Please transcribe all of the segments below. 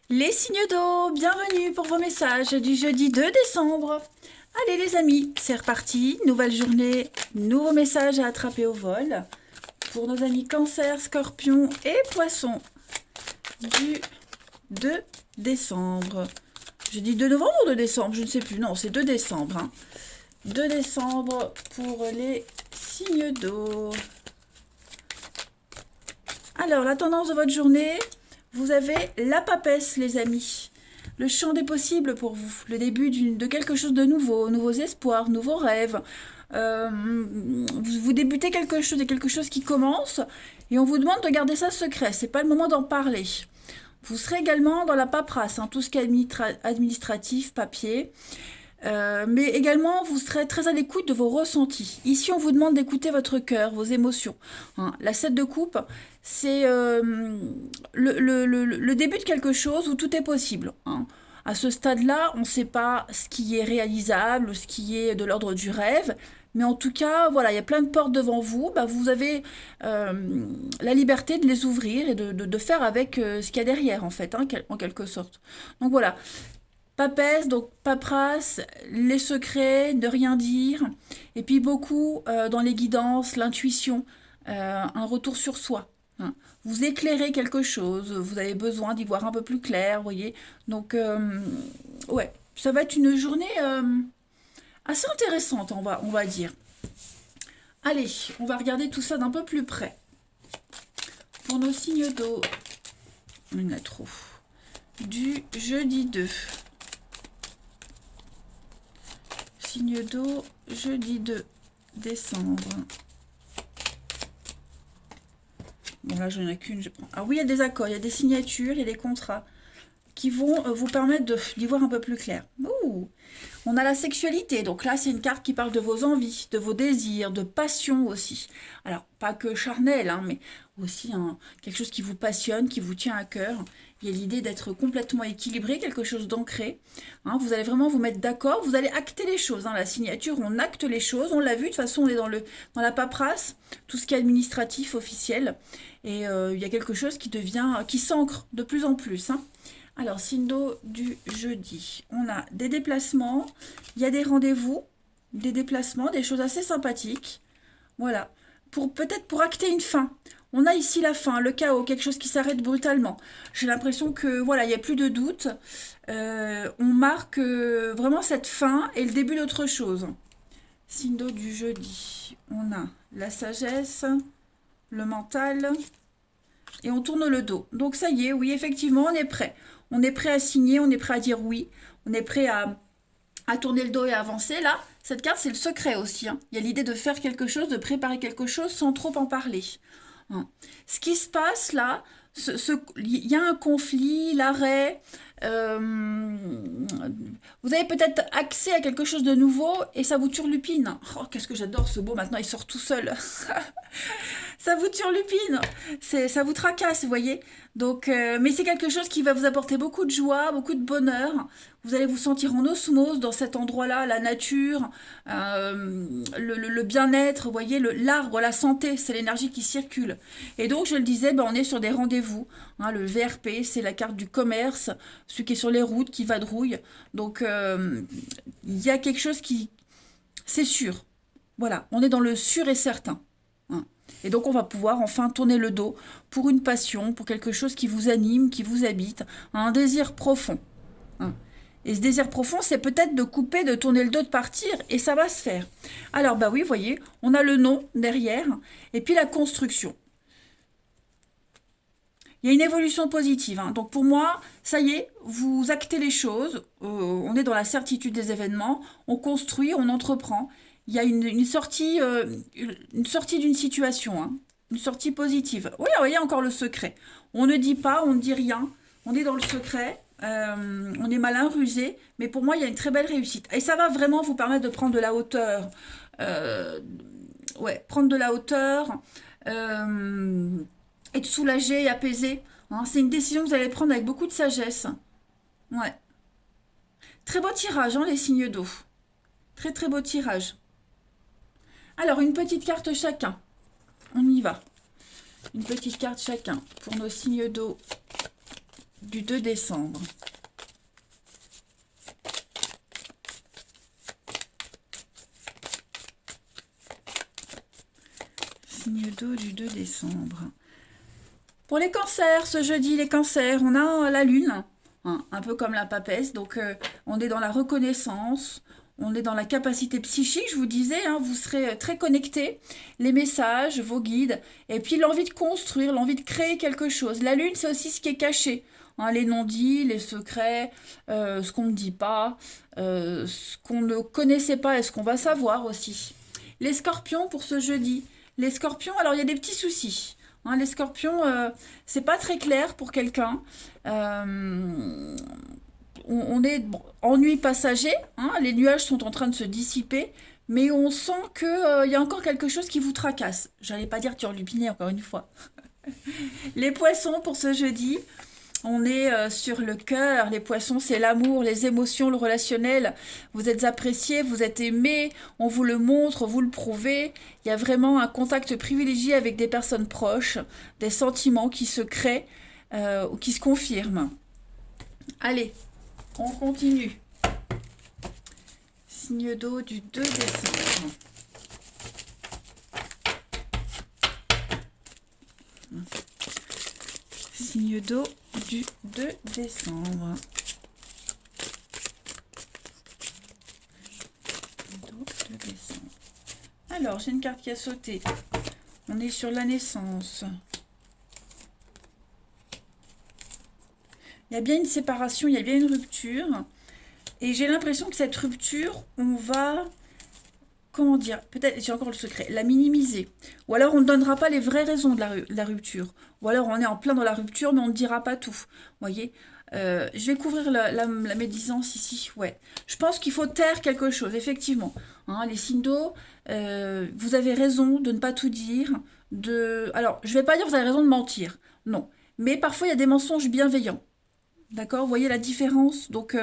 Les signes d'eau, bienvenue pour vos messages du jeudi 2 décembre. Allez les amis, c'est reparti, nouvelle journée, nouveaux messages à attraper au vol. Pour nos amis Cancer, Scorpion et Poisson du 2 décembre. Je dis 2 novembre ou 2 décembre, je ne sais plus, non c'est 2 décembre. 2 décembre pour les signes d'eau. Alors la tendance de votre journée, vous avez la papesse les amis. Le champ des possibles pour vous, le début de quelque chose de nouveau, nouveaux espoirs, nouveaux rêves. Vous débutez quelque chose qui commence et on vous demande de garder ça secret, c'est pas le moment d'en parler. Vous serez également dans la paperasse, tout ce qui est administratif, papier. Mais également, vous serez très à l'écoute de vos ressentis. Ici, on vous demande d'écouter votre cœur, vos émotions. La 7 de coupe, c'est le début de quelque chose où tout est possible. À ce stade-là, on ne sait pas ce qui est réalisable ou ce qui est de l'ordre du rêve. Mais en tout cas, voilà, il y a plein de portes devant vous. Vous avez la liberté de les ouvrir et de faire avec ce qu'il y a derrière, en fait, en quelque sorte. Donc voilà, papesse, donc paperasse, les secrets, ne rien dire, et puis beaucoup dans les guidances, l'intuition, un retour sur soi. Vous éclairez quelque chose, vous avez besoin d'y voir un peu plus clair, vous voyez. Donc, ouais, ça va être une journée assez intéressante, on va dire. Allez, on va regarder tout ça d'un peu plus près. Pour nos signes d'eau, il y en a trop. Du jeudi 2. Signe d'eau, jeudi 2 décembre. Bon, là, j'en ai qu'une, je prends. Ah oui, il y a des accords, il y a des signatures, il y a des contrats qui vont vous permettre d'y voir un peu plus clair. Ouh. On a la sexualité, donc là c'est une carte qui parle de vos envies, de vos désirs, de passion aussi. Alors pas que charnel, mais aussi quelque chose qui vous passionne, qui vous tient à cœur. Il y a l'idée d'être complètement équilibré, quelque chose d'ancré. Vous allez vraiment vous mettre d'accord, vous allez acter les choses. La signature, on acte les choses, on l'a vu, de toute façon on est dans la paperasse, tout ce qui est administratif, officiel. Et il y a quelque chose qui s'ancre de plus en plus. Alors, Sindo du jeudi, on a des déplacements, il y a des rendez-vous, des déplacements, des choses assez sympathiques. Voilà, peut-être pour acter une fin. On a ici la fin, le chaos, quelque chose qui s'arrête brutalement. J'ai l'impression que voilà, il n'y a plus de doute. On marque vraiment cette fin et le début d'autre chose. Sindo du jeudi, on a la sagesse, le mental, et on tourne le dos. Donc ça y est, oui, effectivement, on est prêt. On est prêt à signer, on est prêt à dire oui, on est prêt à tourner le dos et à avancer. Là, cette carte, c'est le secret aussi. Il y a l'idée de faire quelque chose, de préparer quelque chose sans trop en parler. Ce qui se passe là, il y a un conflit, l'arrêt. Vous avez peut-être accès à quelque chose de nouveau et ça vous turlupine. Oh, qu'est-ce que j'adore ce mot, maintenant il sort tout seul. Ça vous turlupine, ça vous tracasse, vous voyez. Donc, mais c'est quelque chose qui va vous apporter beaucoup de joie, beaucoup de bonheur. Vous allez vous sentir en osmose dans cet endroit-là, la nature, le bien-être, vous voyez, l'arbre, la santé, c'est l'énergie qui circule. Et donc, je le disais, on est sur des rendez-vous. Le VRP, c'est la carte du commerce, celui qui est sur les routes, qui vadrouille. Donc, il y a quelque chose qui... C'est sûr. Voilà, on est dans le sûr et certain. Et donc on va pouvoir enfin tourner le dos pour une passion, pour quelque chose qui vous anime, qui vous habite, un désir profond. Et ce désir profond, c'est peut-être de couper, de tourner le dos, de partir, et ça va se faire. Alors oui, vous voyez, on a le nom derrière, et puis la construction. Il y a une évolution positive. Donc pour moi, ça y est, vous actez les choses, on est dans la certitude des événements, on construit, on entreprend. Il y a une sortie d'une situation, une sortie positive. Oui, il y a encore le secret. On ne dit pas, on ne dit rien, on est dans le secret, on est malin, rusé, mais pour moi, il y a une très belle réussite. Et ça va vraiment vous permettre de prendre de la hauteur. Prendre de la hauteur, être soulagé et apaisé. C'est une décision que vous allez prendre avec beaucoup de sagesse. Ouais. Très beau tirage, les signes d'eau. Très très beau tirage. Alors, une petite carte chacun. On y va. Une petite carte chacun pour nos signes d'eau du 2 décembre. Signe d'eau du 2 décembre. Pour les cancers, ce jeudi, les cancers, on a la lune, hein, un peu comme la papesse, donc on est dans la reconnaissance, on est dans la capacité psychique, je vous disais, hein, vous serez très connectés, les messages, vos guides, et puis l'envie de construire, l'envie de créer quelque chose. La lune, c'est aussi ce qui est caché, hein, les non-dits, les secrets, ce qu'on ne dit pas, ce qu'on ne connaissait pas et ce qu'on va savoir aussi. Les scorpions pour ce jeudi. Les scorpions, alors il y a des petits soucis. Hein, les scorpions, c'est pas très clair pour quelqu'un. On est bon, ennui passager, hein, les nuages sont en train de se dissiper, mais on sent qu'il y a encore quelque chose qui vous tracasse. J'allais pas dire turlupiné encore une fois. Les poissons pour ce jeudi, on est sur le cœur. Les poissons, c'est l'amour, les émotions, le relationnel. Vous êtes apprécié, vous êtes aimé, on vous le montre, vous le prouvez. Il y a vraiment un contact privilégié avec des personnes proches, des sentiments qui se créent ou qui se confirment. Allez, on continue. Signe d'eau du 2 décembre. Signe d'eau du 2 décembre. Alors, j'ai une carte qui a sauté. On est sur la naissance. Il y a bien une séparation, il y a bien une rupture. Et j'ai l'impression que cette rupture, on va... Comment dire? Peut-être, j'ai encore le secret, la minimiser. Ou alors on ne donnera pas les vraies raisons de la rupture. Ou alors on est en plein dans la rupture, mais on ne dira pas tout. Vous voyez? Je vais couvrir la médisance ici. Ouais. Je pense qu'il faut taire quelque chose, effectivement. Hein, les signes d'eau, vous avez raison de ne pas tout dire. Alors, je ne vais pas dire que vous avez raison de mentir. Non. Mais parfois, il y a des mensonges bienveillants. D'accord? Vous voyez la différence? Donc,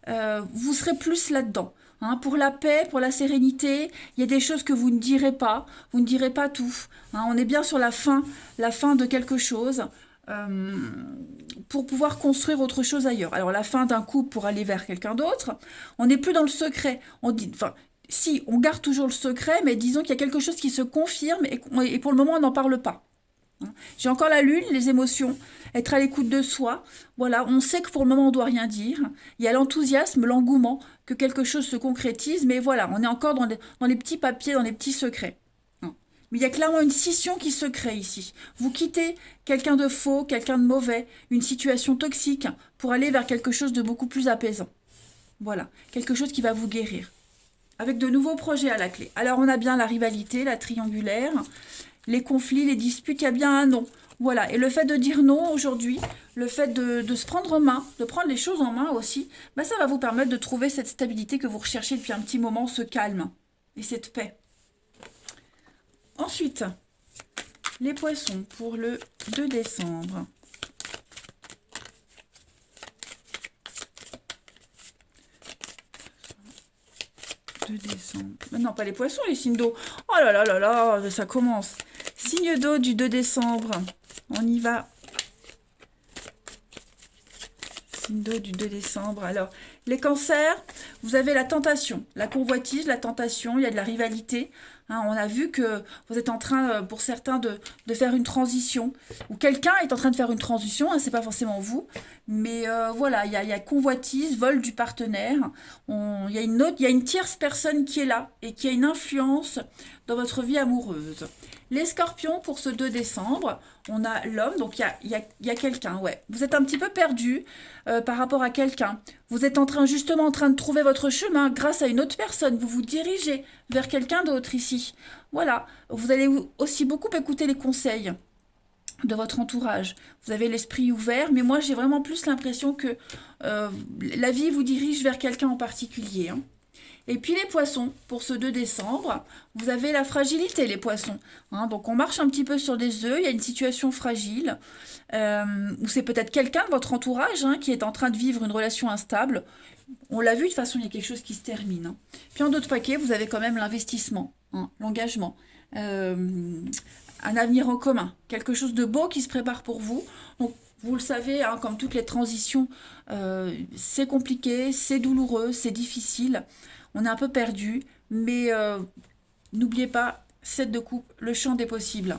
vous serez plus là-dedans. Hein, pour la paix, pour la sérénité, il y a des choses que vous ne direz pas tout. Hein, on est bien sur la fin de quelque chose pour pouvoir construire autre chose ailleurs. Alors la fin d'un couple pour aller vers quelqu'un d'autre, on n'est plus dans le secret. On dit, enfin, si, on garde toujours le secret, mais disons qu'il y a quelque chose qui se confirme et pour le moment on n'en parle pas. J'ai encore la lune, les émotions, être à l'écoute de soi. Voilà, on sait que pour le moment, on ne doit rien dire. Il y a l'enthousiasme, l'engouement, que quelque chose se concrétise, mais voilà, on est encore dans les petits papiers, dans les petits secrets. Mais il y a clairement une scission qui se crée ici. Vous quittez quelqu'un de faux, quelqu'un de mauvais, une situation toxique, pour aller vers quelque chose de beaucoup plus apaisant. Voilà, quelque chose qui va vous guérir. Avec de nouveaux projets à la clé. Alors, on a bien la rivalité, la triangulaire, les conflits, les disputes, il y a bien un non. Voilà, et le fait de dire non aujourd'hui, le fait de se prendre en main, de prendre les choses en main aussi, bah ça va vous permettre de trouver cette stabilité que vous recherchez depuis un petit moment, ce calme et cette paix. Ensuite, les poissons pour le 2 décembre. Non, pas les poissons, les signes d'eau. Oh là là là là, ça commence. Signe d'eau du 2 décembre. On y va. Signe d'eau du 2 décembre. Alors, les cancers, vous avez la tentation, la convoitise, la tentation, il y a de la rivalité. Hein, on a vu que vous êtes en train, pour certains, de faire une transition. Ou quelqu'un est en train de faire une transition, hein, c'est pas forcément vous. Mais voilà, il y a convoitise, vol du partenaire. Il y a une tierce personne qui est là et qui a une influence dans votre vie amoureuse. Les scorpions, pour ce 2 décembre, on a l'homme, donc il y a quelqu'un, ouais. Vous êtes un petit peu perdu par rapport à quelqu'un. Vous êtes justement en train de trouver votre chemin grâce à une autre personne. Vous vous dirigez vers quelqu'un d'autre ici. Voilà, vous allez aussi beaucoup écouter les conseils de votre entourage. Vous avez l'esprit ouvert, mais moi j'ai vraiment plus l'impression que la vie vous dirige vers quelqu'un en particulier. Hein. Et puis les poissons, pour ce 2 décembre, vous avez la fragilité, les poissons. Hein, donc on marche un petit peu sur des œufs, il y a une situation fragile, ou c'est peut-être quelqu'un de votre entourage hein, qui est en train de vivre une relation instable. On l'a vu, de toute façon, il y a quelque chose qui se termine. Hein. Puis en d'autres paquets, vous avez quand même l'investissement, hein, l'engagement, un avenir en commun, quelque chose de beau qui se prépare pour vous. Donc Vous le savez, hein, comme toutes les transitions, c'est compliqué, c'est douloureux, c'est difficile. On est un peu perdu, mais n'oubliez pas, 7 de coupe, le champ des possibles.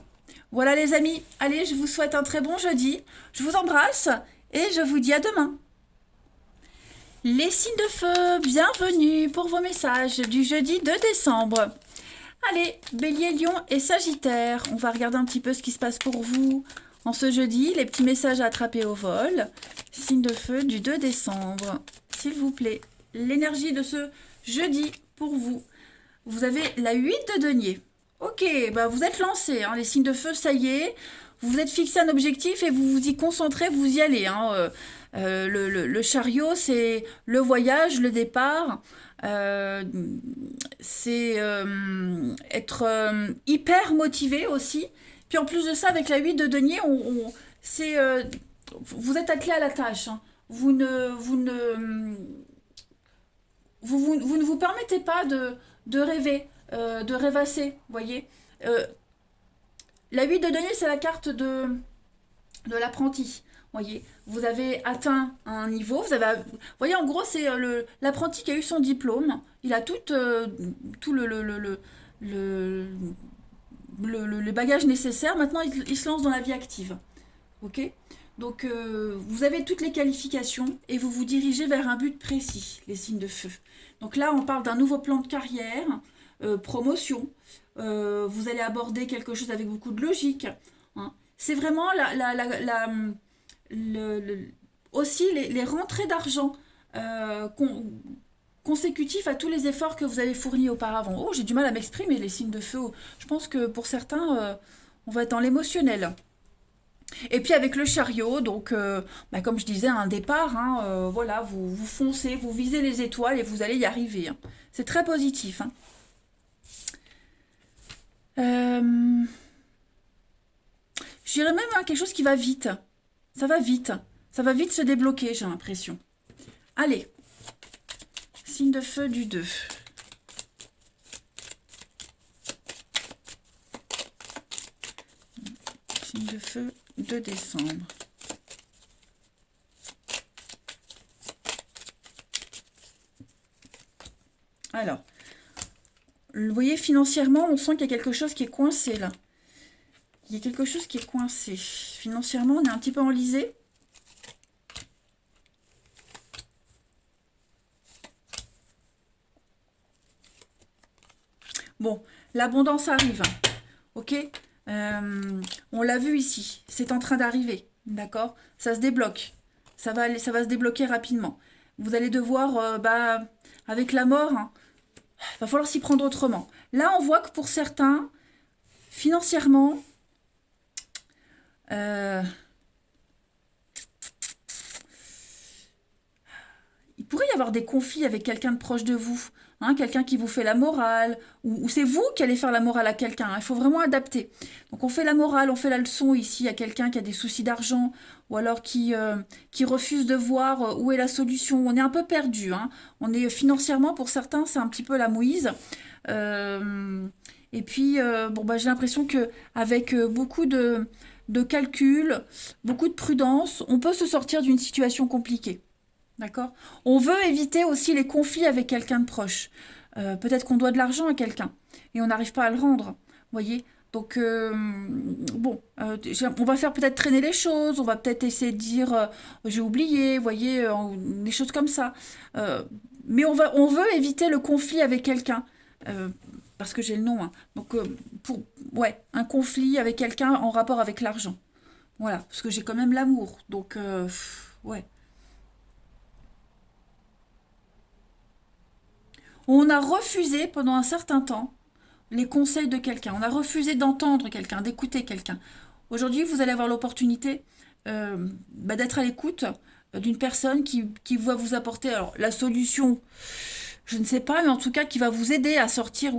Voilà les amis, allez, je vous souhaite un très bon jeudi. Je vous embrasse et je vous dis à demain. Les signes de feu, bienvenue pour vos messages du jeudi 2 décembre. Allez, Bélier, Lion et Sagittaire, on va regarder un petit peu ce qui se passe pour vous en ce jeudi, les petits messages à attraper au vol. Signe de feu du 2 décembre, s'il vous plaît. L'énergie de ce jeudi pour vous. Vous avez la 8 de denier. Ok, bah vous êtes lancé, hein, les signes de feu, ça y est. Vous vous êtes fixé un objectif et vous vous y concentrez, vous y allez. Hein. Le chariot, c'est le voyage, le départ. C'est être hyper motivé aussi. Puis en plus de ça, avec la 8 de denier, c'est, vous êtes attelé à la tâche. Hein. Vous ne vous permettez pas de rêver, de rêvasser, vous voyez. Euh, la 8 de denier, c'est la carte de l'apprenti. Voyez, vous avez atteint un niveau, vous voyez, en gros, c'est l'apprenti qui a eu son diplôme, il a tout le bagage nécessaire, maintenant il se lance dans la vie active. Ok. Donc, vous avez toutes les qualifications et vous vous dirigez vers un but précis, les signes de feu. Donc là, on parle d'un nouveau plan de carrière, promotion. Vous allez aborder quelque chose avec beaucoup de logique. Hein. C'est vraiment aussi les rentrées d'argent consécutifs à tous les efforts que vous avez fournis auparavant. Oh, j'ai du mal à m'exprimer, les signes de feu. Je pense que pour certains, on va être dans l'émotionnel. Et puis avec le chariot, donc bah, comme je disais, un départ, hein, voilà, vous foncez, vous visez les étoiles et vous allez y arriver. Hein. C'est très positif. Hein. Je dirais même hein, quelque chose qui va vite. Ça va vite. Ça va vite se débloquer, j'ai l'impression. Allez. Signe de feu du 2. Signe de feu 2 décembre. Alors, vous voyez, financièrement, on sent qu'il y a quelque chose qui est coincé là. Il y a quelque chose qui est coincé. Financièrement, on est un petit peu enlisé. Bon, l'abondance arrive. Ok. On l'a vu ici. C'est en train d'arriver. D'accord. Ça se débloque. Ça va se débloquer rapidement. Vous allez devoir, avec la mort, hein, va falloir s'y prendre autrement. Là, on voit que pour certains, financièrement, il pourrait y avoir des conflits avec quelqu'un de proche de vous, hein, quelqu'un qui vous fait la morale, ou c'est vous qui allez faire la morale à quelqu'un. Hein, il faut vraiment adapter. Donc on fait la morale, on fait la leçon ici à quelqu'un qui a des soucis d'argent, ou alors qui refuse de voir où est la solution. On est un peu perdu. Hein. On est financièrement, pour certains, c'est un petit peu la mouise. Et puis, j'ai l'impression qu'avec beaucoup de calcul, beaucoup de prudence, on peut se sortir d'une situation compliquée. D'accord. On veut éviter aussi les conflits avec quelqu'un de proche. Peut-être qu'on doit de l'argent à quelqu'un et on n'arrive pas à le rendre. Voyez. Donc, on va faire peut-être traîner les choses, on va peut-être essayer de dire j'ai oublié, voyez, des choses comme ça. Mais on veut éviter le conflit avec quelqu'un. Parce que j'ai le nom. Hein. Donc, un conflit avec quelqu'un en rapport avec l'argent. Voilà, parce que j'ai quand même l'amour. Donc, ouais. On a refusé pendant un certain temps les conseils de quelqu'un. On a refusé d'entendre quelqu'un, d'écouter quelqu'un. Aujourd'hui, vous allez avoir l'opportunité d'être à l'écoute d'une personne qui va vous apporter alors, la solution, je ne sais pas, mais en tout cas qui va vous aider à sortir,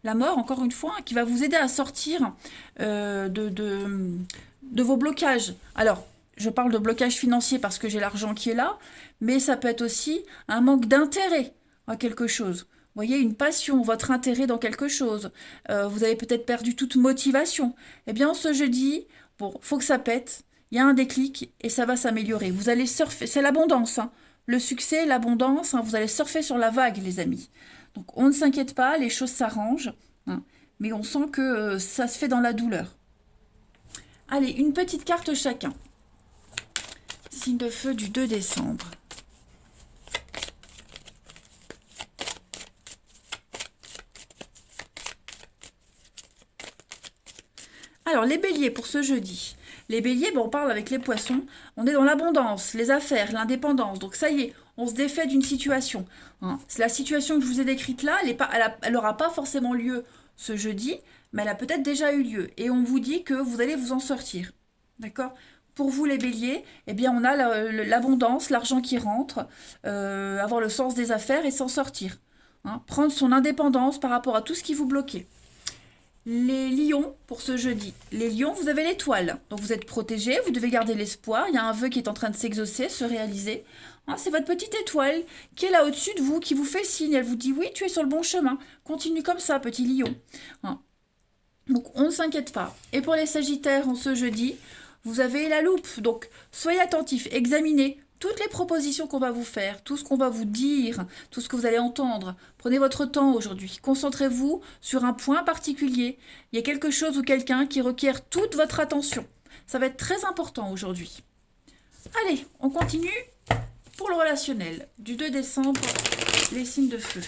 la mort, encore une fois, qui va vous aider à sortir de vos blocages. Alors, je parle de blocage financier parce que j'ai l'argent qui est là, mais ça peut être aussi un manque d'intérêt à quelque chose. Vous voyez, une passion, votre intérêt dans quelque chose. Vous avez peut-être perdu toute motivation. Eh bien, ce jeudi, bon, faut que ça pète. il y a un déclic et ça va s'améliorer. Vous allez surfer, c'est l'abondance, hein. Le succès, l'abondance, hein, vous allez surfer sur la vague, les amis. Donc on ne s'inquiète pas, les choses s'arrangent, hein, mais on sent que ça se fait dans la douleur. Allez, une petite carte chacun. Signe de feu du 2 décembre. Alors, les béliers pour ce jeudi. Les béliers, on parle avec les poissons. On est dans l'abondance, les affaires, l'indépendance. Donc, ça y est, on se défait d'une situation, hein. C'est la situation que je vous ai décrite là, elle n'aura pas forcément lieu ce jeudi, mais elle a peut-être déjà eu lieu. Et on vous dit que vous allez vous en sortir. D'accord? Pour vous, les béliers, eh bien, on a l'abondance, l'argent qui rentre, avoir le sens des affaires et s'en sortir, hein. Prendre son indépendance par rapport à tout ce qui vous bloquait. Les lions, pour ce jeudi. Les lions, vous avez l'étoile. Donc vous êtes protégés, vous devez garder l'espoir. Il y a un vœu qui est en train de s'exaucer, se réaliser. Hein, c'est votre petite étoile qui est là au-dessus de vous, qui vous fait signe. Elle vous dit, oui, tu es sur le bon chemin. Continue comme ça, petit lion. Hein. Donc on ne s'inquiète pas. Et pour les sagittaires, en ce jeudi, vous avez la loupe. Donc soyez attentifs, examinez toutes les propositions qu'on va vous faire, tout ce qu'on va vous dire, tout ce que vous allez entendre. Prenez votre temps aujourd'hui. Concentrez-vous sur un point particulier. Il y a quelque chose ou quelqu'un qui requiert toute votre attention. Ça va être très important aujourd'hui. Allez, on continue pour le relationnel. Du 2 décembre, les signes de feu.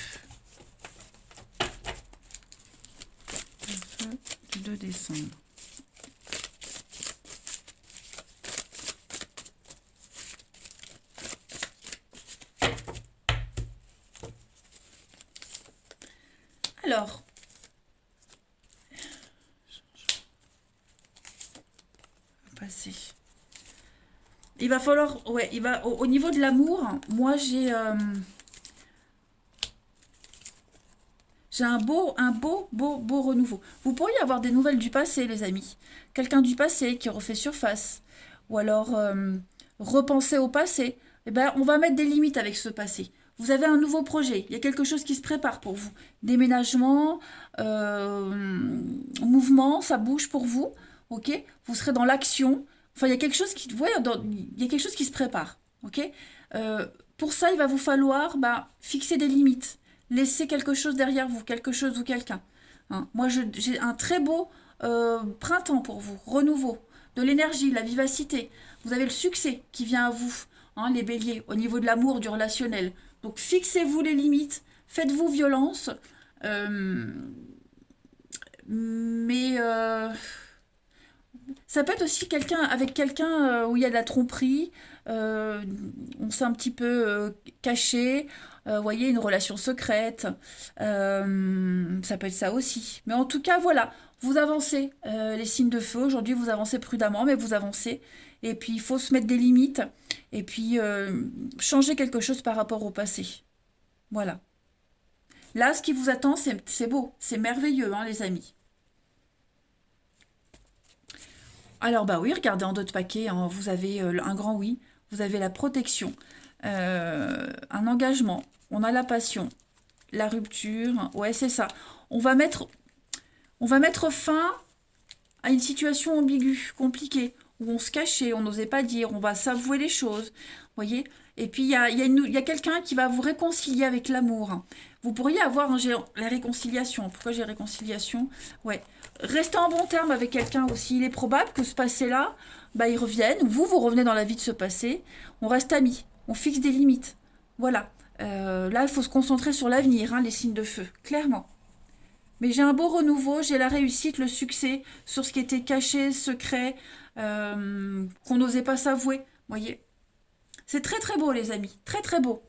Le feu du 2 décembre. Alors, passer. Il va falloir, ouais, au niveau de l'amour, moi j'ai un beau renouveau. Vous pourriez avoir des nouvelles du passé, les amis. Quelqu'un du passé qui refait surface, ou alors repenser au passé. Eh ben, on va mettre des limites avec ce passé. Vous avez un nouveau projet, il y a quelque chose qui se prépare pour vous. Déménagement, mouvement, ça bouge pour vous, ok? Vous serez dans l'action. Enfin, il y a quelque chose qui, il y a quelque chose qui se prépare, ok? Pour ça, il va vous falloir fixer des limites. Laisser quelque chose derrière vous, quelque chose ou quelqu'un. Hein. Moi, j'ai un très beau printemps pour vous, renouveau, de l'énergie, de la vivacité. Vous avez le succès qui vient à vous, hein, les béliers, au niveau de l'amour, du relationnel. Donc fixez-vous les limites, faites-vous violence, mais ça peut être aussi avec quelqu'un où il y a de la tromperie, on s'est un petit peu caché, vous voyez, une relation secrète, ça peut être ça aussi. Mais en tout cas, voilà, vous avancez, les signes de feu, aujourd'hui vous avancez prudemment, mais vous avancez. Et puis il faut se mettre des limites, et puis changer quelque chose par rapport au passé. Voilà. Là, ce qui vous attend, c'est beau, c'est merveilleux, hein, les amis. Alors, oui, regardez en dos de paquet, hein, vous avez un grand oui, vous avez la protection, un engagement, on a la passion, la rupture, ouais, c'est ça. On va mettre fin à une situation ambiguë, compliquée, où on se cachait, on n'osait pas dire, on va s'avouer les choses, voyez. Et puis, il y a quelqu'un qui va vous réconcilier avec l'amour. Vous pourriez avoir la réconciliation. Pourquoi j'ai réconciliation? Ouais. Restez en bon terme avec quelqu'un aussi. Il est probable que ce passé-là, il revienne. Vous revenez dans la vie de ce passé. On reste amis. On fixe des limites. Voilà. Là, il faut se concentrer sur l'avenir, hein, les signes de feu. Clairement. Mais j'ai un beau renouveau, j'ai la réussite, le succès sur ce qui était caché, secret, qu'on n'osait pas s'avouer. Voyez. C'est très très beau, les amis. Très très beau.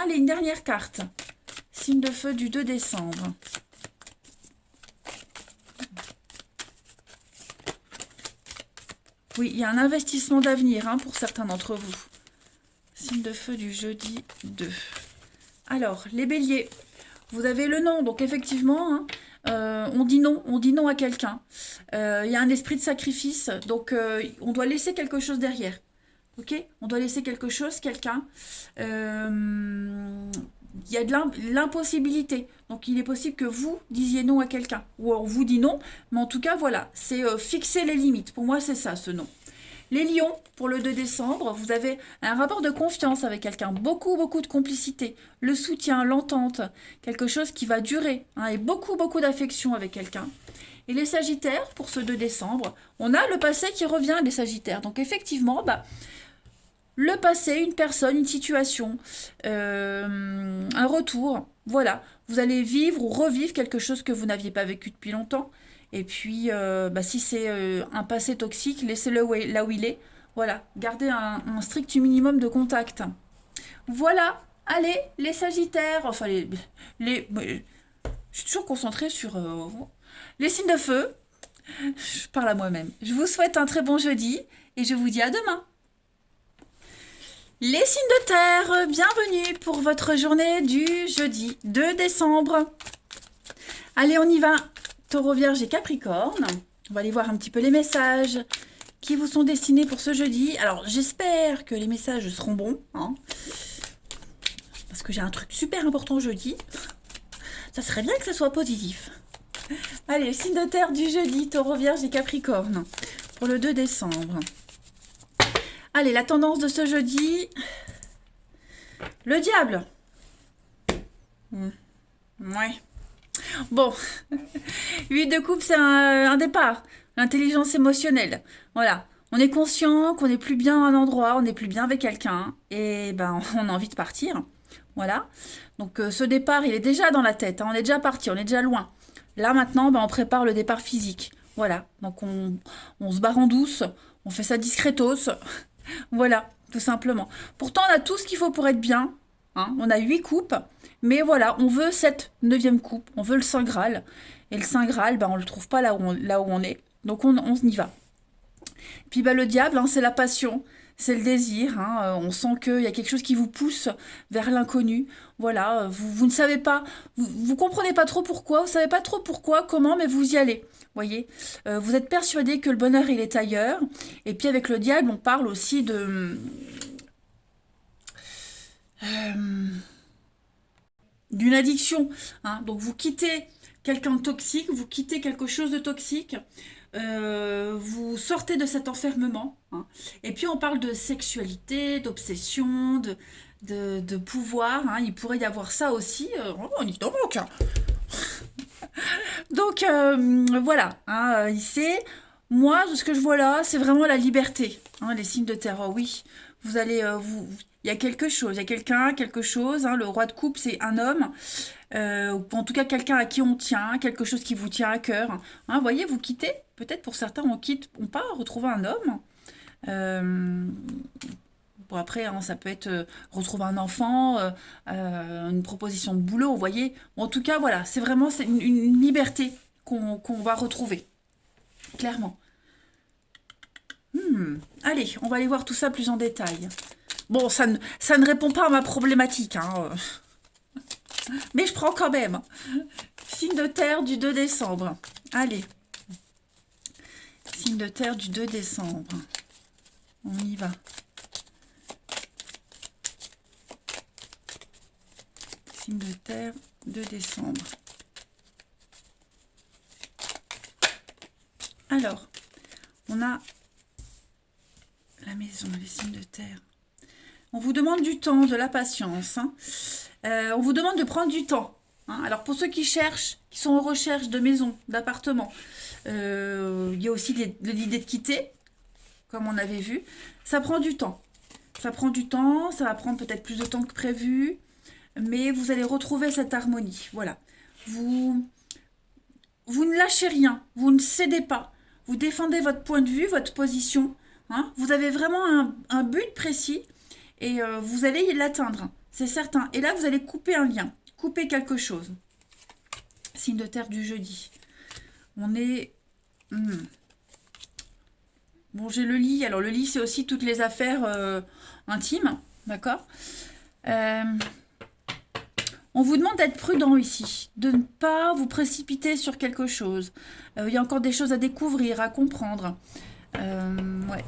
Allez, une dernière carte. Signe de feu du 2 décembre. Oui, il y a un investissement d'avenir, hein, pour certains d'entre vous. Signe de feu du jeudi 2. Alors, les béliers, vous avez le non. Donc effectivement, hein, on dit non à quelqu'un. Il y a un esprit de sacrifice, donc on doit laisser quelque chose derrière. Ok? On doit laisser quelque chose, quelqu'un. Il y a de l'impossibilité. Donc il est possible que vous disiez non à quelqu'un. Ou on vous dit non, mais en tout cas, voilà, c'est fixer les limites. Pour moi, c'est ça, ce non. Les lions, pour le 2 décembre, vous avez un rapport de confiance avec quelqu'un, beaucoup, beaucoup de complicité, le soutien, l'entente, quelque chose qui va durer, hein, et beaucoup, beaucoup d'affection avec quelqu'un. Et les sagittaires, pour ce 2 décembre, on a le passé qui revient, les sagittaires. Donc effectivement, le passé, une personne, une situation, un retour, voilà. Vous allez vivre ou revivre quelque chose que vous n'aviez pas vécu depuis longtemps. Et puis, si c'est un passé toxique, laissez-le là où il est. Voilà, gardez un strict minimum de contact. Voilà, allez, les sagittaires, enfin je suis toujours concentrée sur les signes de feu. Je parle à moi-même. Je vous souhaite un très bon jeudi et je vous dis à demain. Les signes de terre, bienvenue pour votre journée du jeudi 2 décembre. Allez, on y va. Taureau, Vierge et Capricorne. On va aller voir un petit peu les messages qui vous sont destinés pour ce jeudi. Alors, j'espère que les messages seront bons, hein, parce que j'ai un truc super important jeudi. Ça serait bien que ce soit positif. Allez, signe de terre du jeudi, Taureau, Vierge et Capricorne, pour le 2 décembre. Allez, la tendance de ce jeudi, le diable. Ouais. Bon, 8 de coupe, c'est un départ. L'intelligence émotionnelle. Voilà. On est conscient qu'on n'est plus bien à un endroit, on n'est plus bien avec quelqu'un, et on a envie de partir. Voilà. Donc ce départ, il est déjà dans la tête, hein, on est déjà parti, on est déjà loin. Là maintenant, on prépare le départ physique. Voilà. Donc on se barre en douce, on fait ça discretos. Voilà, tout simplement. Pourtant, on a tout ce qu'il faut pour être bien. Hein. On a 8 coupes. Mais voilà, on veut cette 9e coupe. On veut le Saint Graal. Et le Saint Graal, on ne le trouve pas là où on est. Donc, on y va. Puis, le diable, hein, c'est la passion. C'est le désir. Hein. On sent qu'il y a quelque chose qui vous pousse vers l'inconnu. Voilà, vous ne savez pas. Vous comprenez pas trop pourquoi. Vous savez pas trop pourquoi, comment, mais vous y allez. Voyez, vous êtes persuadé que le bonheur, il est ailleurs. Et puis avec le diable, on parle aussi d'une addiction. Hein. Donc vous quittez quelqu'un de toxique, vous quittez quelque chose de toxique, vous sortez de cet enfermement. Hein. Et puis on parle de sexualité, d'obsession, de pouvoir. Hein. Il pourrait y avoir ça aussi. On y donc. Donc voilà, hein, moi, ce que je vois là, c'est vraiment la liberté, hein, les signes de terre. Oh oui, vous allez, il y a quelque chose, il y a quelqu'un, quelque chose. Hein, le roi de coupe, c'est un homme, ou en tout cas quelqu'un à qui on tient, quelque chose qui vous tient à cœur. Hein, vous voyez, vous quittez. Peut-être pour certains, on part retrouver un homme. Bon, après, hein, ça peut être retrouver un enfant, une proposition de boulot, vous voyez. Bon, en tout cas, voilà, c'est une liberté qu'on va retrouver, clairement. Allez, on va aller voir tout ça plus en détail. Bon, ça ne répond pas à ma problématique, hein, mais je prends quand même. Signe de terre du 2 décembre. Allez. Signe de terre du 2 décembre. On y va. Signe de terre, 2 décembre. Alors, on a la maison, les signes de terre. On vous demande du temps, de la patience. Hein. On vous demande de prendre du temps. Hein. Alors, pour ceux qui cherchent, qui sont en recherche de maison, d'appartement, il y a aussi l'idée de quitter, comme on avait vu. Ça prend du temps. Ça prend du temps, ça va prendre peut-être plus de temps que prévu. Mais vous allez retrouver cette harmonie. Voilà. Vous ne lâchez rien. Vous ne cédez pas. Vous défendez votre point de vue, votre position. Hein. Vous avez vraiment un but précis et vous allez l'atteindre. C'est certain. Et là, vous allez couper un lien. Couper quelque chose. Signe de terre du jeudi. On est... Bon, j'ai le lit. Alors, le lit, c'est aussi toutes les affaires intimes. D'accord. On vous demande d'être prudent ici, de ne pas vous précipiter sur quelque chose. Il y a encore des choses à découvrir, à comprendre. Ouais.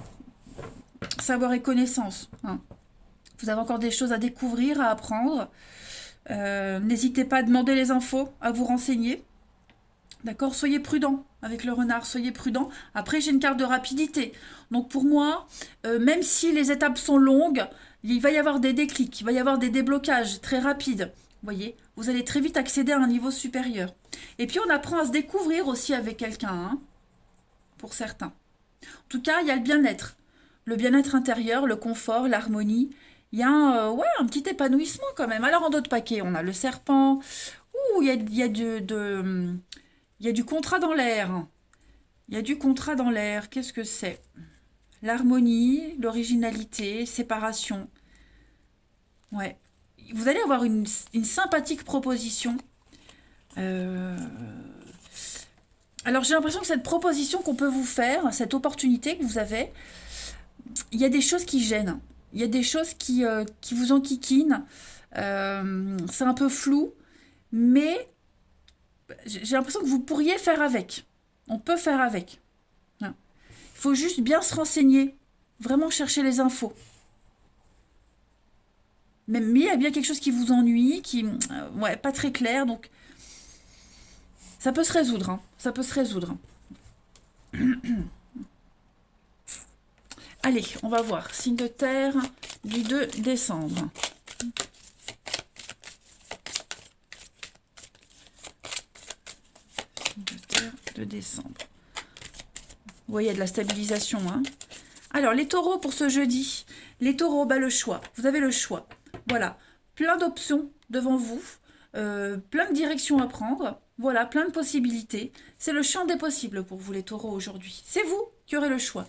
Savoir et connaissance. Hein. Vous avez encore des choses à découvrir, à apprendre. N'hésitez pas à demander les infos, à vous renseigner. D'accord? Soyez prudent avec le renard, soyez prudent. Après, j'ai une carte de rapidité. Donc pour moi, même si les étapes sont longues, il va y avoir des déclics, il va y avoir des déblocages très rapides. Vous voyez? Vous allez très vite accéder à un niveau supérieur. Et puis on apprend à se découvrir aussi avec quelqu'un, hein, pour certains. En tout cas, il y a le bien-être intérieur, le confort, l'harmonie. Il y a ouais, un petit épanouissement quand même. Alors en d'autres paquets, on a le serpent. Ouh, il y a du contrat dans l'air. Il y a du contrat dans l'air. Qu'est-ce que c'est? L'harmonie, l'originalité, séparation. Ouais. Vous allez avoir une sympathique proposition. Euh, Alors j'ai l'impression que cette proposition qu'on peut vous faire, cette opportunité que vous avez, il y a des choses qui gênent. Il y a des choses qui vous enquiquinent. C'est un peu flou, mais j'ai l'impression que vous pourriez faire avec. On peut faire avec. Hein. Il faut juste bien se renseigner, vraiment chercher les infos. Mais il y a bien quelque chose qui vous ennuie, qui ouais, pas très clair, donc ça peut se résoudre. Hein. Ça peut se résoudre. Allez, on va voir. Signe de terre du 2 décembre. Signe de terre 2 décembre. Vous voyez, il y a de la stabilisation. Hein. Alors, les taureaux pour ce jeudi. Les taureaux, bah, le choix. Vous avez le choix. Voilà. Plein d'options devant vous. Plein de directions à prendre. Voilà, plein de possibilités. C'est le champ des possibles pour vous, les taureaux, aujourd'hui. C'est vous qui aurez le choix.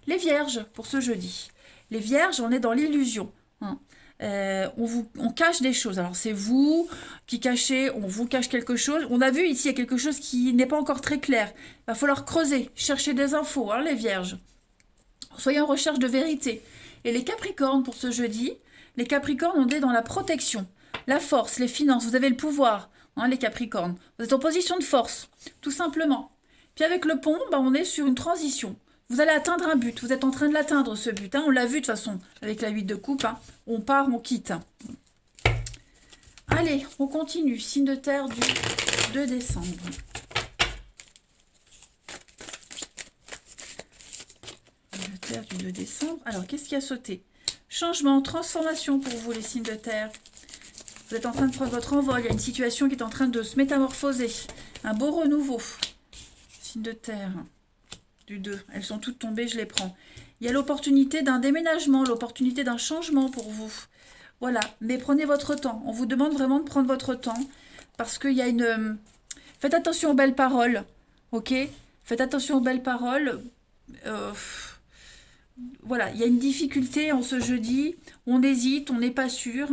Les vierges, pour ce jeudi. Les vierges, on est dans l'illusion. Hein. On cache des choses. Alors, c'est vous qui cachez, on vous cache quelque chose. On a vu ici, il y a quelque chose qui n'est pas encore très clair. Il va falloir creuser, chercher des infos, hein, les vierges. Soyez en recherche de vérité. Et les capricornes, pour ce jeudi, les capricornes, on est dans la protection, la force, les finances. Vous avez le pouvoir, hein, les capricornes. Vous êtes en position de force, tout simplement. Puis avec le pont, bah, on est sur une transition. Vous allez atteindre un but. Vous êtes en train de l'atteindre, ce but. Hein. On l'a vu de toute façon avec la 8 de coupe. Hein. On part, on quitte. Allez, on continue. Signe de terre du 2 décembre. Signe de terre du 2 décembre. Alors, qu'est-ce qui a sauté? Changement, transformation pour vous, les signes de terre. Vous êtes en train de prendre votre envol. Il y a une situation qui est en train de se métamorphoser. Un beau renouveau. Signe de terre. Du 2. Elles sont toutes tombées, je les prends. Il y a l'opportunité d'un déménagement, l'opportunité d'un changement pour vous. Voilà, mais prenez votre temps. On vous demande vraiment de prendre votre temps parce qu'il y a une... Faites attention aux belles paroles, ok? Faites attention aux belles paroles. Voilà, il y a une difficulté en ce jeudi. On hésite, on n'est pas sûr.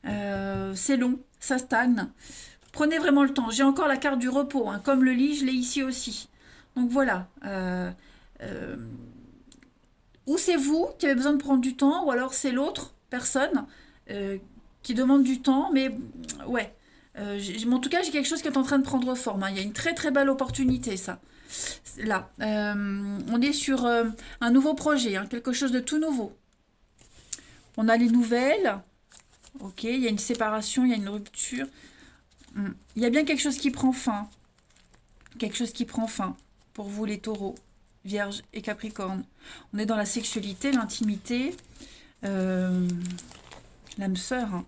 C'est long, ça stagne. Prenez vraiment le temps. J'ai encore la carte du repos, hein. Comme le lit, je l'ai ici aussi. Donc voilà. Ou c'est vous qui avez besoin de prendre du temps, ou alors c'est l'autre personne qui demande du temps. Mais ouais. En tout cas, j'ai quelque chose qui est en train de prendre forme. Hein. Il y a une très très belle opportunité, ça. Là. On est sur un nouveau projet, hein, quelque chose de tout nouveau. On a les nouvelles. Ok, il y a une séparation, il y a une rupture. Il y a bien quelque chose qui prend fin. Quelque chose qui prend fin. Pour vous, les taureaux, vierges et capricornes. On est dans la sexualité, l'intimité, l'âme sœur. Hein.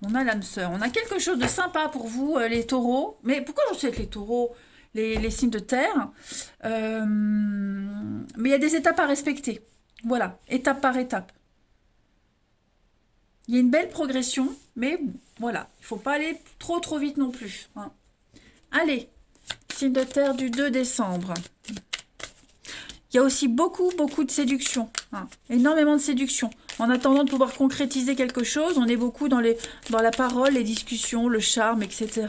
On a l'âme sœur. On a quelque chose de sympa pour vous, les taureaux. Mais pourquoi j'en suis avec les taureaux, les signes de terre? Mais il y a des étapes à respecter. Voilà, étape par étape. Il y a une belle progression, mais voilà, il ne faut pas aller trop trop vite non plus. Hein. Allez, signe de terre du 2 décembre. Il y a aussi beaucoup de séduction. Hein. Énormément de séduction. En attendant de pouvoir concrétiser quelque chose, on est beaucoup dans la parole, les discussions, le charme, etc.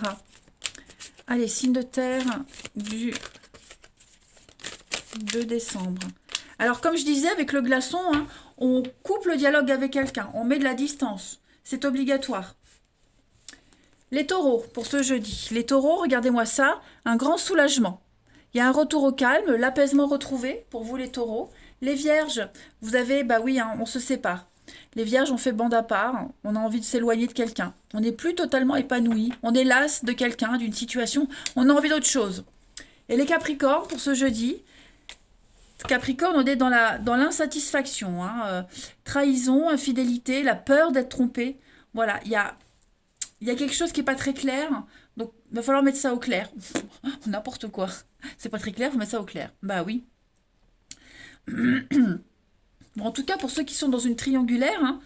Allez, signe de terre du 2 décembre. Alors, comme je disais, avec le glaçon, hein, on coupe le dialogue avec quelqu'un. On met de la distance. C'est obligatoire. Les taureaux, pour ce jeudi. Les taureaux, regardez-moi ça, un grand soulagement. Il y a un retour au calme, l'apaisement retrouvé pour vous les taureaux. Les vierges, vous avez, bah oui, hein, on se sépare. Les vierges ont fait bande à part, on a envie de s'éloigner de quelqu'un. On n'est plus totalement épanoui, on est las de quelqu'un, d'une situation, on a envie d'autre chose. Et les capricornes, pour ce jeudi, Capricorne, on est dans l'insatisfaction, hein, trahison, infidélité, la peur d'être trompé. Voilà, il y a quelque chose qui n'est pas très clair, donc il va falloir mettre ça au clair. N'importe quoi. C'est pas très clair, faut mettre ça au clair. Bah oui. Bon, en tout cas, pour ceux qui sont dans une triangulaire, hein,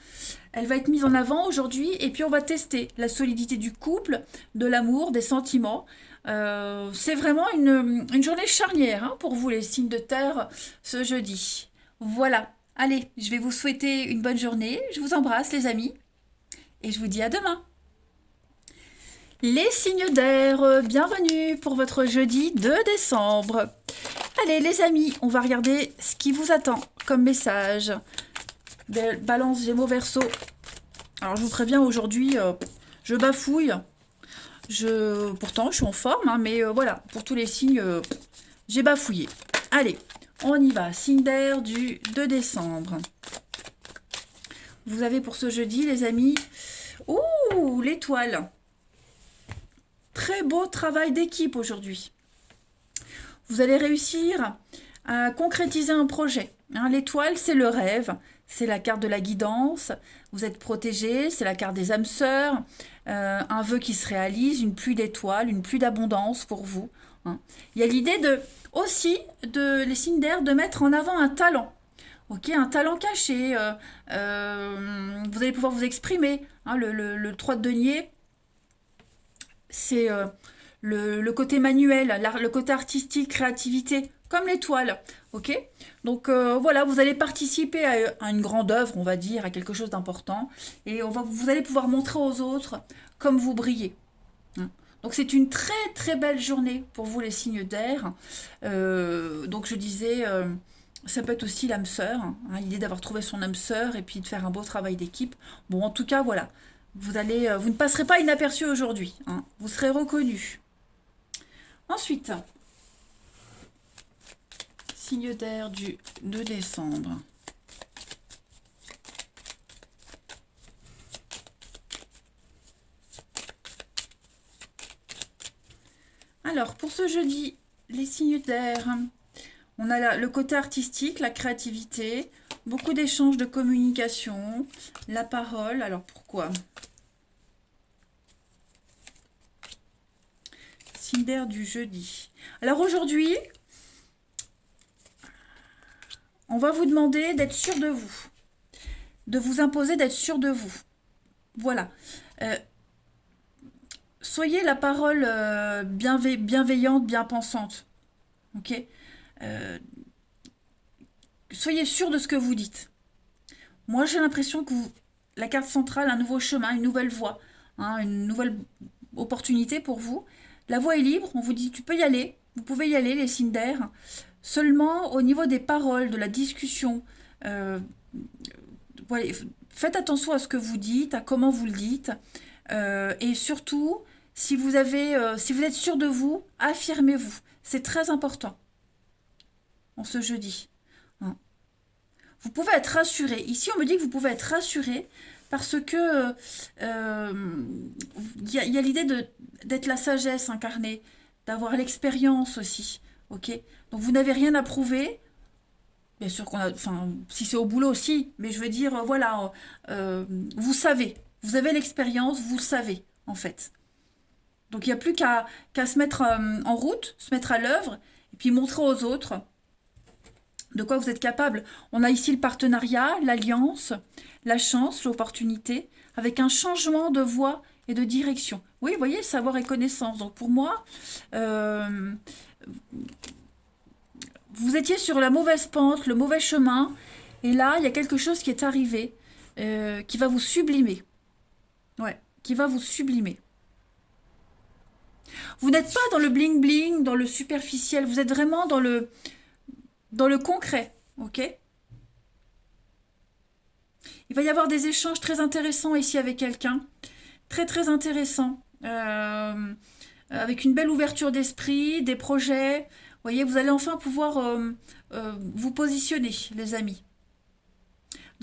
elle va être mise en avant aujourd'hui et puis on va tester la solidité du couple, de l'amour, des sentiments. C'est vraiment une journée charnière hein, pour vous les signes de terre ce jeudi. Voilà, allez, je vais vous souhaiter une bonne journée. Je vous embrasse les amis et je vous dis à demain. Les signes d'air, bienvenue pour votre jeudi 2 décembre. Allez les amis, on va regarder ce qui vous attend comme message. Balance, Gémeaux, Verseau. Alors je vous préviens, aujourd'hui, je bafouille. Pourtant, je suis en forme, hein, mais voilà, pour tous les signes, j'ai bafouillé. Allez, on y va. Signe d'air du 2 décembre. Vous avez pour ce jeudi, les amis, ouh, l'étoile. Très beau travail d'équipe aujourd'hui. Vous allez réussir à concrétiser un projet. Hein, l'étoile, c'est le rêve, c'est la carte de la guidance. Vous êtes protégé, c'est la carte des âmes sœurs. Un vœu qui se réalise, une pluie d'étoiles, une pluie d'abondance pour vous. Hein. Il y a l'idée aussi de les signes d'air de mettre en avant un talent. Ok, un talent caché. Vous allez pouvoir vous exprimer. Hein, le 3 de denier, c'est le côté manuel, le côté artistique, créativité, comme l'étoile. Ok. Donc voilà, vous allez participer à une grande œuvre, on va dire, à quelque chose d'important. Et vous allez pouvoir montrer aux autres comme vous brillez. Hein. Donc c'est une très très belle journée pour vous les signes d'air. Donc je disais, ça peut être aussi l'âme sœur. Hein, l'idée d'avoir trouvé son âme sœur et puis de faire un beau travail d'équipe. Bon, en tout cas, voilà. Vous ne passerez pas inaperçu aujourd'hui. Hein, vous serez reconnu. Ensuite, signe d'air du 2 décembre. Alors, pour ce jeudi, les signes d'air, on a le côté artistique, la créativité, beaucoup d'échanges de communication, la parole. Alors, pourquoi ? Signe d'air du jeudi. Alors, aujourd'hui, on va vous demander d'être sûr de vous, de vous imposer d'être sûr de vous. Voilà. Soyez la parole bienveillante, bien pensante. Ok. Soyez sûr de ce que vous dites. Moi, j'ai l'impression que la carte centrale, un nouveau chemin, une nouvelle voie, hein, une nouvelle opportunité pour vous. La voie est libre, on vous dit, tu peux y aller, vous pouvez y aller, les signes d'air. Seulement, au niveau des paroles, de la discussion, voilà, faites attention à ce que vous dites, à comment vous le dites. Et surtout, si vous êtes sûr de vous, affirmez-vous. C'est très important en ce jeudi. Hein. Vous pouvez être rassuré. Ici, on me dit que vous pouvez être rassuré parce que y a l'idée d'être la sagesse incarnée, d'avoir l'expérience aussi. Ok. Donc vous n'avez rien à prouver. Bien sûr si c'est au boulot aussi, mais je veux dire, voilà, vous savez, vous avez l'expérience, vous savez, en fait. Donc il n'y a plus qu'à se mettre en route, se mettre à l'œuvre, et puis montrer aux autres de quoi vous êtes capable. On a ici le partenariat, l'alliance, la chance, l'opportunité, avec un changement de voie et de direction. Oui, vous voyez, savoir et connaissance. Donc pour moi, vous étiez sur la mauvaise pente, le mauvais chemin, et là, il y a quelque chose qui est arrivé, qui va vous sublimer. Ouais, qui va vous sublimer. Vous n'êtes pas dans le bling-bling, dans le superficiel, vous êtes vraiment dans le concret, ok? Il va y avoir des échanges très intéressants ici avec quelqu'un, très très intéressants, avec une belle ouverture d'esprit, des projets. Vous voyez, vous allez enfin pouvoir vous positionner, les amis.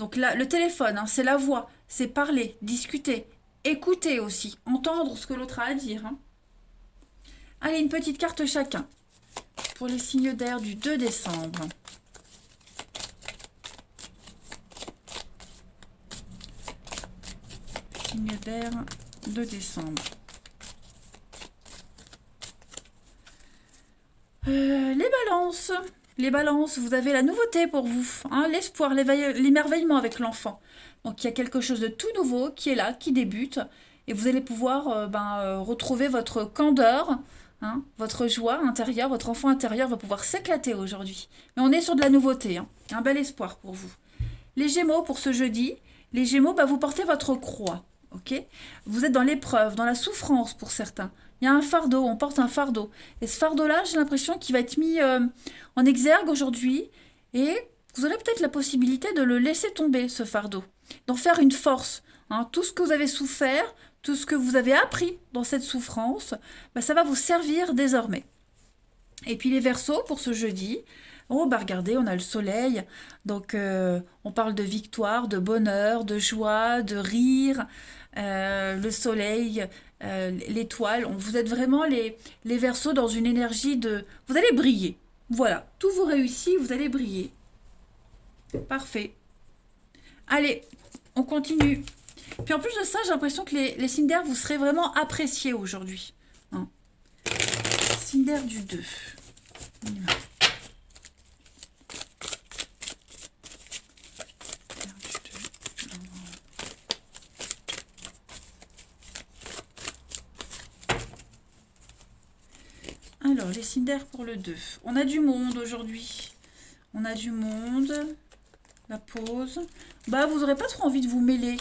Donc là, le téléphone, hein, c'est la voix, c'est parler, discuter, écouter aussi, entendre ce que l'autre a à dire, hein. Allez, une petite carte chacun pour les signes d'air du 2 décembre. Signe d'air 2 décembre. Les balances. Les balances, vous avez la nouveauté pour vous, hein, l'espoir, l'émerveillement avec l'enfant. Donc il y a quelque chose de tout nouveau qui est là, qui débute, et vous allez pouvoir retrouver votre candeur, hein, votre joie intérieure, votre enfant intérieur va pouvoir s'éclater aujourd'hui. Mais on est sur de la nouveauté, hein, un bel espoir pour vous. Les Gémeaux pour ce jeudi, les Gémeaux, vous portez votre croix, ok? Vous êtes dans l'épreuve, dans la souffrance pour certains. Il y a un fardeau, on porte un fardeau. Et ce fardeau-là, j'ai l'impression qu'il va être mis en exergue aujourd'hui. Et vous aurez peut-être la possibilité de le laisser tomber, ce fardeau. D'en faire une force. Hein. Tout ce que vous avez souffert, tout ce que vous avez appris dans cette souffrance, ça va vous servir désormais. Et puis les Verseaux pour ce jeudi. Oh, regardez, on a le soleil. Donc, on parle de victoire, de bonheur, de joie, de rire. Le soleil, l'étoile. Vous êtes vraiment les Verseaux dans une énergie de... Vous allez briller. Voilà, tout vous réussit, vous allez briller. Parfait. Allez, on continue. Puis en plus de ça, j'ai l'impression que les signes d'air, vous serez vraiment appréciés aujourd'hui. Hein. Signe d'air du 2. On y va. Alors, les signes d'air pour le 2. On a du monde aujourd'hui. On a du monde. La pause. Vous n'aurez pas trop envie de vous mêler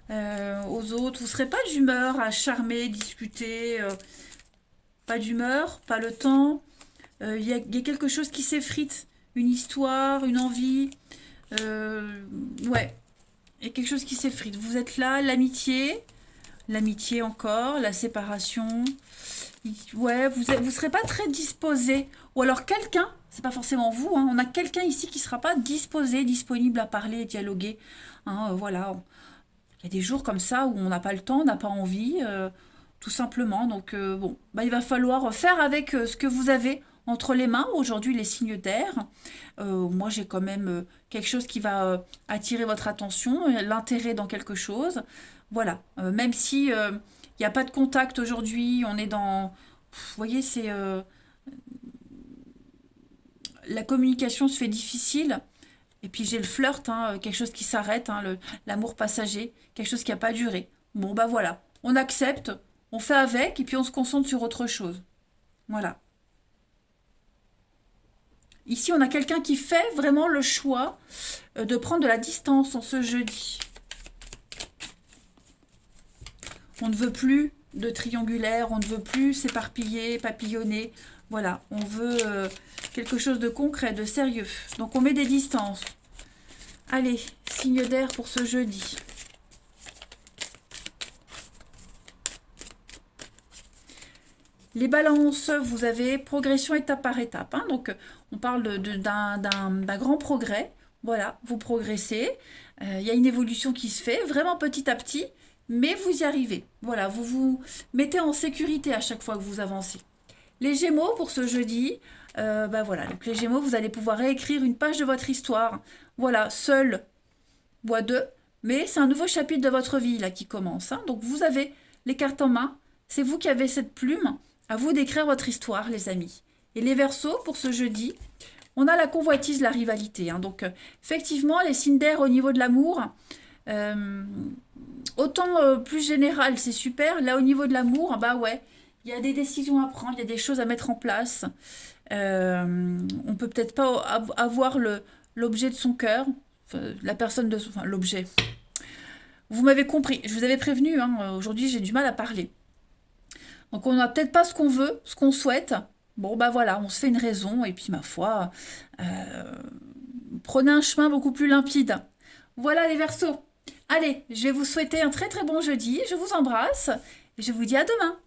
aux autres. Vous ne serez pas d'humeur à charmer, discuter. Pas d'humeur, pas le temps. Il y a quelque chose qui s'effrite. Une histoire, une envie. Ouais. Il y a quelque chose qui s'effrite. Vous êtes là, l'amitié. L'amitié encore, la séparation. Ouais, vous serez pas très disposé. Ou alors quelqu'un, c'est pas forcément vous, hein, on a quelqu'un ici qui sera pas disposé, disponible à parler, dialoguer. Hein, voilà. Il y a des jours comme ça où on n'a pas le temps, on n'a pas envie, tout simplement. Donc bon, il va falloir faire avec ce que vous avez entre les mains. Aujourd'hui, les signes d'air. Moi, j'ai quand même quelque chose qui va attirer votre attention, l'intérêt dans quelque chose. Voilà. Même si il n'y a pas de contact aujourd'hui, on est dans... Vous voyez, c'est... la communication se fait difficile. Et puis j'ai le flirt, hein, quelque chose qui s'arrête, hein, l'amour passager, quelque chose qui n'a pas duré. Bon, voilà. On accepte, on fait avec, et puis on se concentre sur autre chose. Voilà. Ici, on a quelqu'un qui fait vraiment le choix de prendre de la distance en ce jeudi. On ne veut plus de triangulaire, on ne veut plus s'éparpiller, papillonner. Voilà, on veut quelque chose de concret, de sérieux. Donc on met des distances. Allez, signe d'air pour ce jeudi. Les balances, vous avez progression étape par étape. Hein. Donc on parle d'un grand progrès. Voilà, vous progressez. Il y a une évolution qui se fait vraiment petit à petit. Mais vous y arrivez. Voilà, vous vous mettez en sécurité à chaque fois que vous avancez. Les Gémeaux pour ce jeudi, voilà. Donc les Gémeaux, vous allez pouvoir réécrire une page de votre histoire. Voilà, seul, bois 2, mais c'est un nouveau chapitre de votre vie là qui commence. Hein. Donc vous avez les cartes en main, c'est vous qui avez cette plume. À vous d'écrire votre histoire, les amis. Et les Verseaux pour ce jeudi, on a la convoitise, la rivalité. Hein. Donc effectivement, les signes d'air au niveau de l'amour. Autant plus général, c'est super. Là, au niveau de l'amour, ouais, il y a des décisions à prendre, il y a des choses à mettre en place. On peut peut-être pas avoir l'objet de son cœur, la personne de son... Enfin, l'objet. Vous m'avez compris, je vous avais prévenu, hein, aujourd'hui j'ai du mal à parler. Donc on n'a peut-être pas ce qu'on veut, ce qu'on souhaite. Bon, voilà, on se fait une raison, et puis ma foi, prenez un chemin beaucoup plus limpide. Voilà les Verseaux. Allez, je vais vous souhaiter un très très bon jeudi. Je vous embrasse et je vous dis à demain.